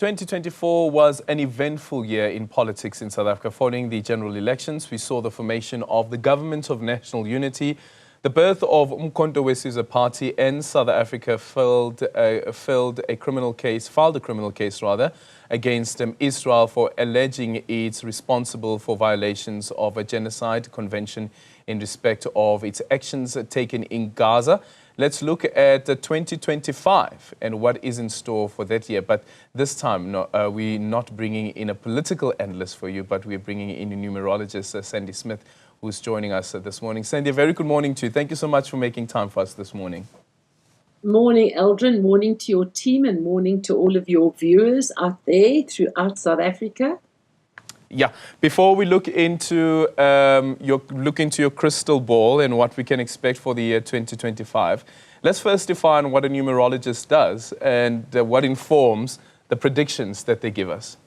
2024 was an eventful year in politics in South Africa. Following the general elections, we saw the formation of the Government of National Unity, the birth of Umkhonto we Sizwe Party, and South Africa filed a criminal case against Israel for alleging it's responsible for violations of a genocide convention in respect of its actions taken in Gaza. Let's look at 2025 and what is in store for that year. But this time, we're not bringing in a political analyst for you, but we're bringing in a numerologist, Sandy Smith, who's joining us this morning. Sandy, a very good morning to you. Thank you so much for making time for us this morning. Morning, Eldrin. Morning to your team and morning to all of your viewers out there throughout South Africa. Yeah, before we look into your crystal ball and what we can expect for the year 2025, let's first define what a numerologist does and what informs the predictions that they give us.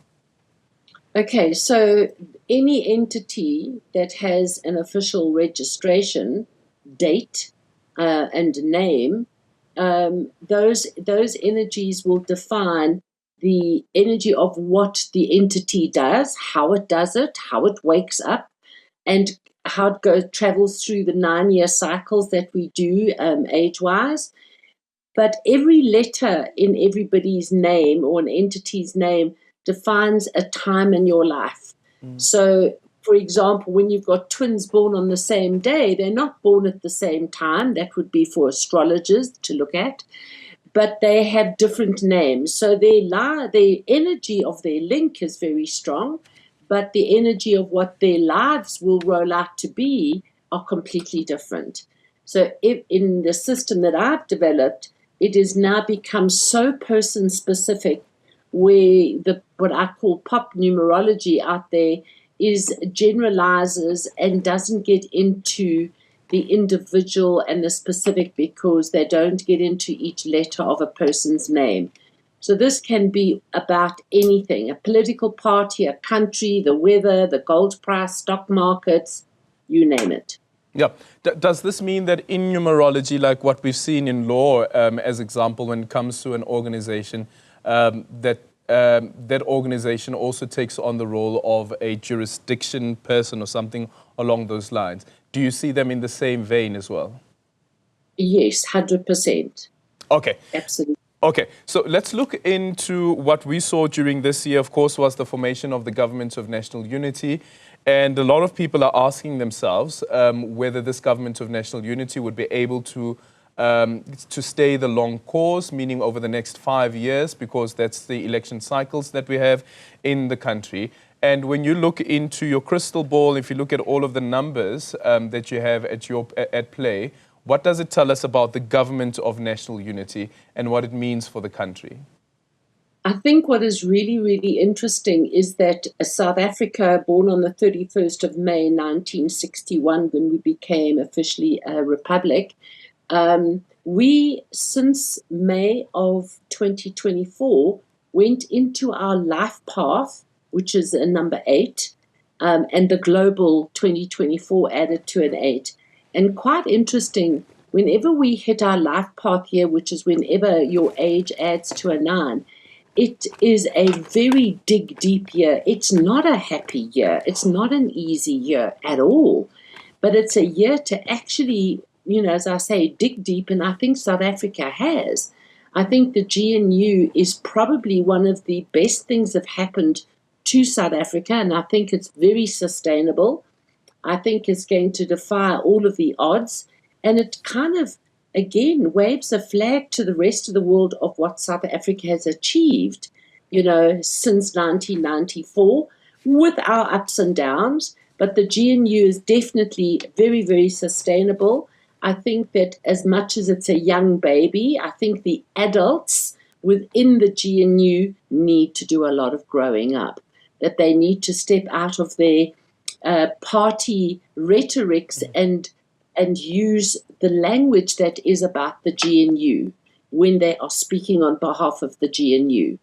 Okay, so any entity that has an official registration, date, and name, those energies will define the energy of what the entity does, how it does it, how it wakes up, and how it travels through the 9-year cycles that we do age-wise. But every letter in everybody's name or an entity's name defines a time in your life. So, for example, when you've got twins born on the same day, they're not born at the same time. That would be for astrologers to look at. But they have different names. So the energy of their link is very strong, but the energy of what their lives will roll out to be are completely different. So in the system that I've developed, it has now become so person-specific, where what I call pop numerology out there is generalizes and doesn't get into the individual and the specific, because they don't get into each letter of a person's name. So this can be about anything, a political party, a country, the weather, the gold price, stock markets, you name it. Yeah. Does this mean that in numerology, like what we've seen in law, as example, when it comes to an organization, that organization also takes on the role of a jurisdiction person or something along those lines? Do you see them in the same vein as well? Yes, 100%. Okay. Absolutely. Okay, so let's look into what we saw during this year, of course, was the formation of the Government of National Unity. And a lot of people are asking themselves whether this Government of National Unity would be able to stay the long course, meaning over the next 5 years, because that's the election cycles that we have in the country. And when you look into your crystal ball, if you look at all of the numbers that you have at play, what does it tell us about the Government of National Unity and what it means for the country? I think what is really, really interesting is that South Africa, born on the 31st of May 1961, when we became officially a republic, we, since May of 2024, went into our life path, which is a number 8, and the global 2024 added to an 8. And quite interesting, whenever we hit our life path here, which is whenever your age adds to a 9, it is a very dig deep year. It's not a happy year. It's not an easy year at all. But it's a year to actually, as I say, dig deep. And I think South Africa has. I think the GNU is probably one of the best things that have happened to South Africa. And I think it's very sustainable. I think it's going to defy all of the odds. And it kind of, again, waves a flag to the rest of the world of what South Africa has achieved, since 1994, with our ups and downs. But the GNU is definitely very, very sustainable. I think that as much as it's a young baby, I think the adults within the GNU need to do a lot of growing up, that they need to step out of their party rhetorics and use the language that is about the GNU when they are speaking on behalf of the GNU.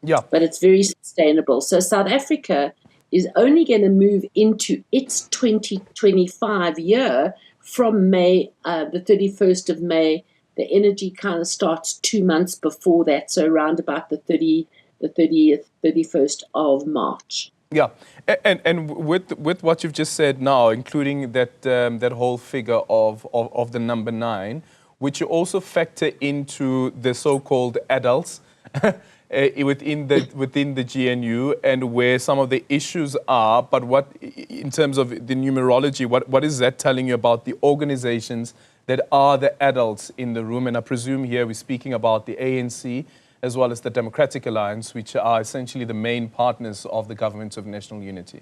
Yeah. But it's very sustainable. So South Africa is only going to move into its 2025 year from May, the 31st of May. The energy kind of starts 2 months before that, so around about the the 31st of March. Yeah, and with what you've just said now, including that whole figure of the number 9, which you also factor into the so-called adults within the GNU and where some of the issues are. But what, in terms of the numerology, what is that telling you about the organizations that are the adults in the room? And I presume here we're speaking about the ANC as well as the Democratic Alliance, which are essentially the main partners of the Government of National Unity.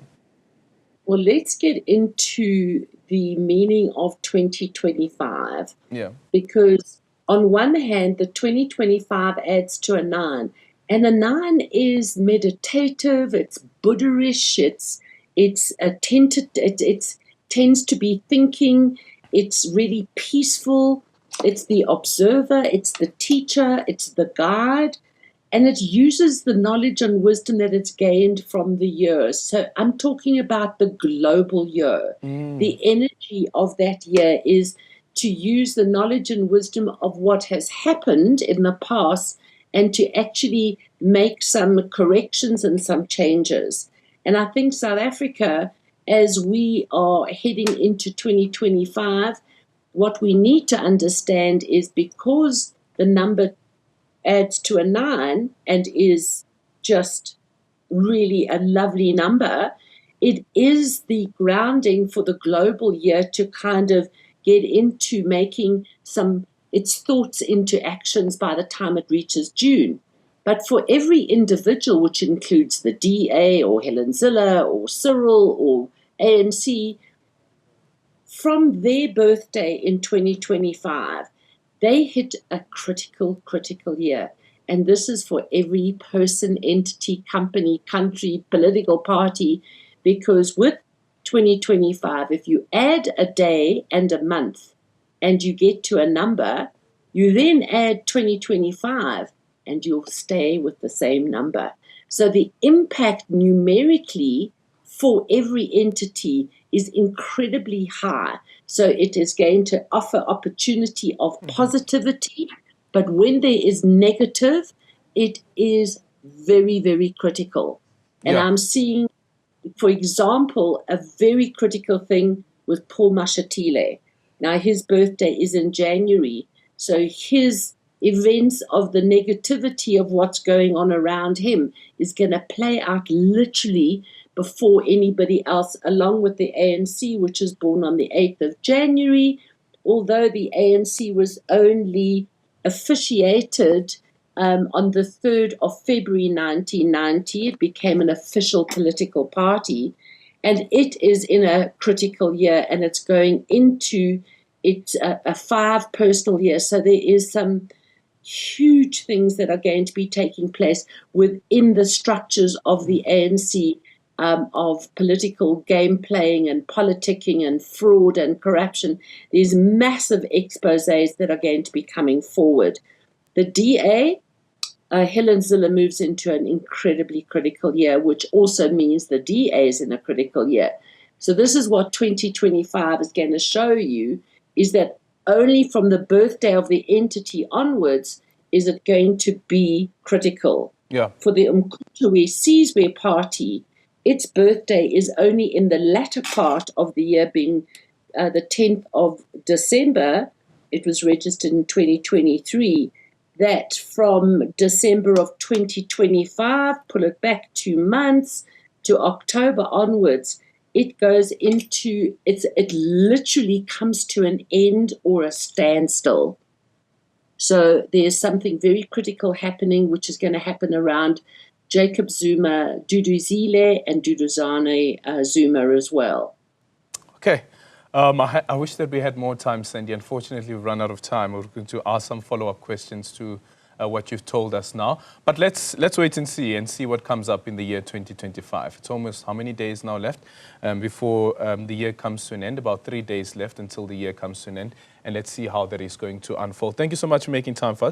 Well, let's get into the meaning of 2025. Yeah. Because on one hand, the 2025 adds to a 9. And a 9 is meditative, it's Buddhish, it tends to be thinking, it's really peaceful, it's the observer, it's the teacher, it's the guide, and it uses the knowledge and wisdom that it's gained from the year. So I'm talking about the global year. The energy of that year is to use the knowledge and wisdom of what has happened in the past and to actually make some corrections and some changes. And I think South Africa, as we are heading into 2025, what we need to understand is because the number adds to a 9 and is just really a lovely number, it is the grounding for the global year to kind of get into making its thoughts into actions by the time it reaches June. But for every individual, which includes the DA or Helen Zille or Cyril or ANC, from their birthday in 2025, they hit a critical year. And this is for every person, entity, company, country, political party, because with 2025, if you add a day and a month and you get to a number, you then add 2025 and you'll stay with the same number. So the impact numerically for every entity is incredibly high. So it is going to offer opportunity of positivity, but when there is negative, it is very, very critical. And I'm seeing, for example, a very critical thing with Paul Mashatile. Now, his birthday is in January, so his events of the negativity of what's going on around him is going to play out literally before anybody else, along with the ANC, which is born on the 8th of January, although the ANC was only officiated on the 3rd of February 1990. It became an official political party, and it is in a critical year, and it's going into a 5 personal year. So there is some huge things that are going to be taking place within the structures of the ANC, of political game playing and politicking and fraud and corruption. These massive exposés that are going to be coming forward. The DA, Helen Zille, moves into an incredibly critical year, which also means the DA is in a critical year. So this is what 2025 is going to show you, is that only from the birthday of the entity onwards is it going to be critical. Yeah. For the Umkhonto Sizwe party, its birthday is only in the latter part of the year, being the 10th of December. It was registered in 2023. That from December of 2025, pull it back 2 months to October onwards, it goes into, it literally comes to an end or a standstill. So there's something very critical happening, which is going to happen around Jacob Zuma, Duduzile, and Duduzane Zuma as well. Okay. I wish that we had more time, Sandy. Unfortunately, we've run out of time. We're going to ask some follow-up questions to what you've told us now. But let's wait and see what comes up in the year 2025. It's almost how many days now left before the year comes to an end? About 3 days left until the year comes to an end. And let's see how that is going to unfold. Thank you so much for making time for us.